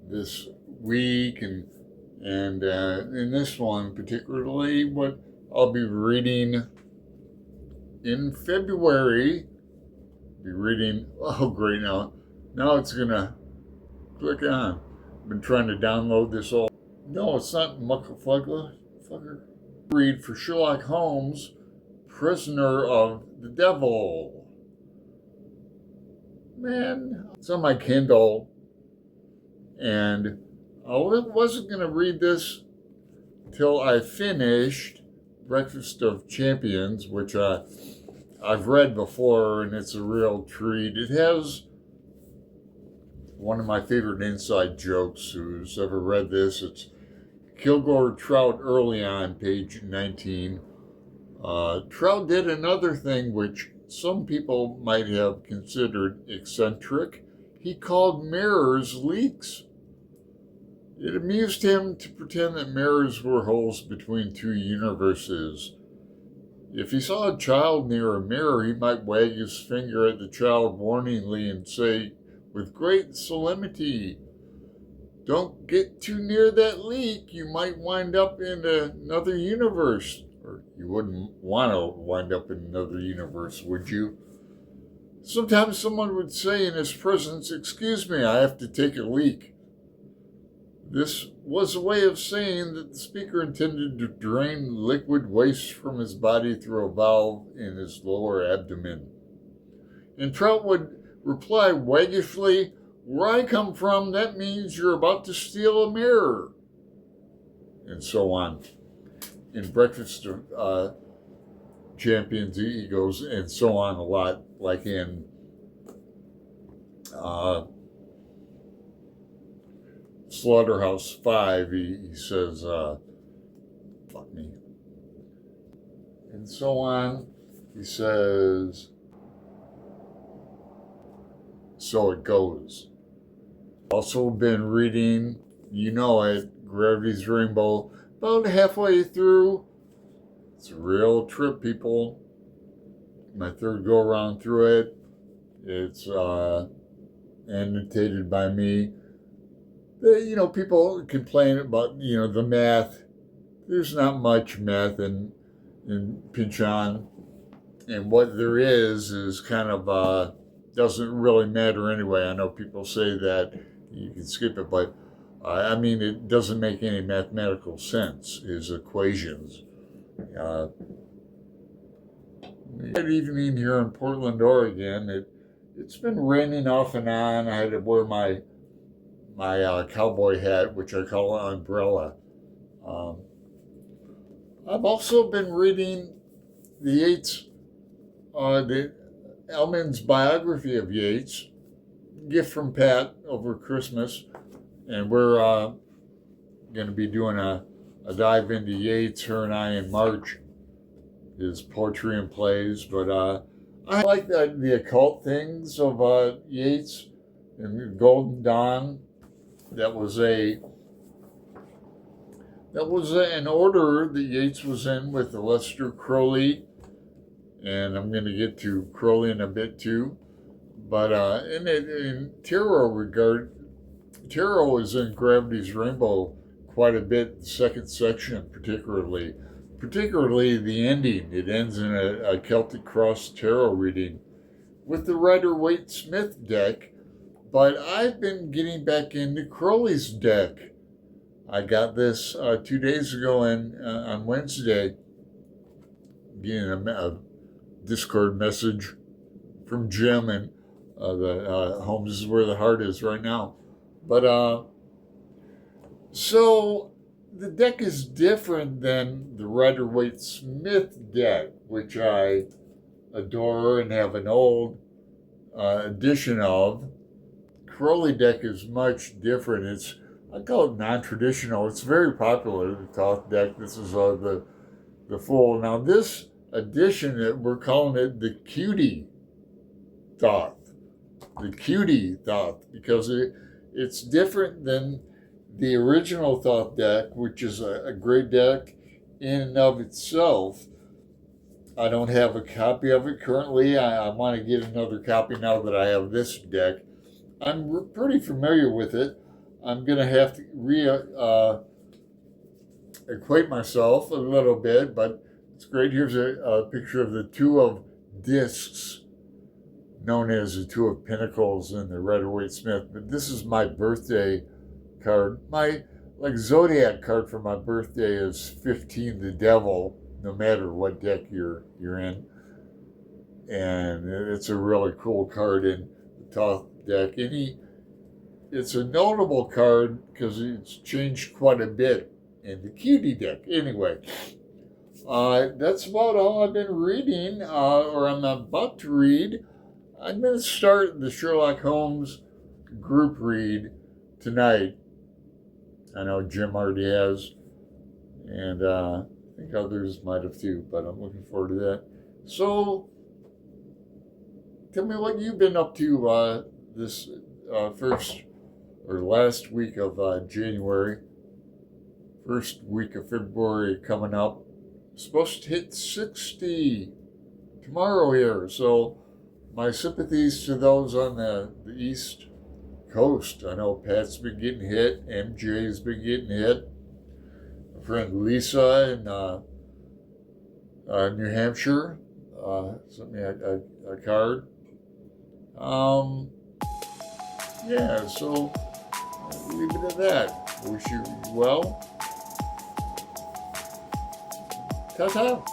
this week, and in this one particularly, what I'll be reading in February. Be reading. Oh, great! Now it's gonna click on. I've been trying to download this all. No, it's not Muckafugger. Read for Sherlock Holmes, Prisoner of the Devil. Man, it's on my Kindle, and I wasn't going to read this till I finished Breakfast of Champions, which I've read before, and it's a real treat. It has one of my favorite inside jokes. Who's ever read this? It's Kilgore Trout early on, page 19. Trout did another thing which some people might have considered eccentric. He called mirrors leaks. It amused him to pretend that mirrors were holes between two universes. If he saw a child near a mirror, he might wag his finger at the child warningly and say, with great solemnity, "Don't get too near that leak. You might wind up in another universe." Or you wouldn't want to wind up in another universe, would you? Sometimes someone would say in his presence, "Excuse me, I have to take a leak." This was a way of saying that the speaker intended to drain liquid waste from his body through a valve in his lower abdomen. And Trout would reply waggishly, "Where I come from, that means you're about to steal a mirror." And so on. In Breakfast of Champions, he goes and so on a lot, like in Slaughterhouse-Five, he says, fuck me. And so on. He says, "So it goes." Also been reading, you know it, Gravity's Rainbow, about halfway through. It's a real trip, people. My third go around through it. It's annotated by me. People complain about, the math. There's not much math in Pynchon. And what there is kind of doesn't really matter anyway. I know people say that you can skip it, but it doesn't make any mathematical sense, his equations. Good evening here in Portland, Oregon. It's been raining off and on. I had to wear my cowboy hat, which I call an umbrella. I've also been reading the Yeats, the Ellman's biography of Yeats, gift from Pat over Christmas, and we're going to be doing a dive into Yeats, her and I, in March, his poetry and plays. But I like the occult things of Yeats and Golden Dawn. That was an order that Yeats was in with Aleister Crowley, and I'm going to get to Crowley in a bit too. But in tarot regard, tarot is in Gravity's Rainbow quite a bit. The second section, particularly the ending. It ends in a Celtic Cross tarot reading with the Rider-Waite-Smith deck. But I've been getting back into Crowley's deck. I got this 2 days ago on Wednesday, getting a Discord message from Jim, and the Holmes is where the heart is right now. But so the deck is different than the Rider-Waite-Smith deck, which I adore and have an old edition of. Crowley deck is much different. I call it non-traditional. It's very popular, the Thoth deck. This is the full. Now this edition, we're calling it the Cutie Thoth. The Cutie Thoth, because it's different than the original Thoth deck, which is a great deck in and of itself. I don't have a copy of it currently. I want to get another copy now that I have this deck. I'm pretty familiar with it. I'm going to have to equate myself a little bit, but it's great. Here's a picture of the Two of Discs, known as the Two of Pentacles and the Rider-Waite-Smith. But this is my birthday card. My zodiac card for my birthday is 15, the Devil, no matter what deck you're in. And it's a really cool card in the Thoth deck. It's a notable card because it's changed quite a bit in the Cutie deck. Anyway, that's about all I've been reading, or I'm about to read. I'm going to start the Sherlock Holmes group read tonight. I know Jim already has, and I think others might have too, but I'm looking forward to that. So, tell me what you've been up to this first or last week of January. First week of February coming up. Supposed to hit 60 tomorrow here. So my sympathies to those on the East Coast. I know Pat's been getting hit. MJ's been getting hit. My friend Lisa in New Hampshire sent me a card. Yeah, so I'll leave it at that. I wish you well. Ta-ta.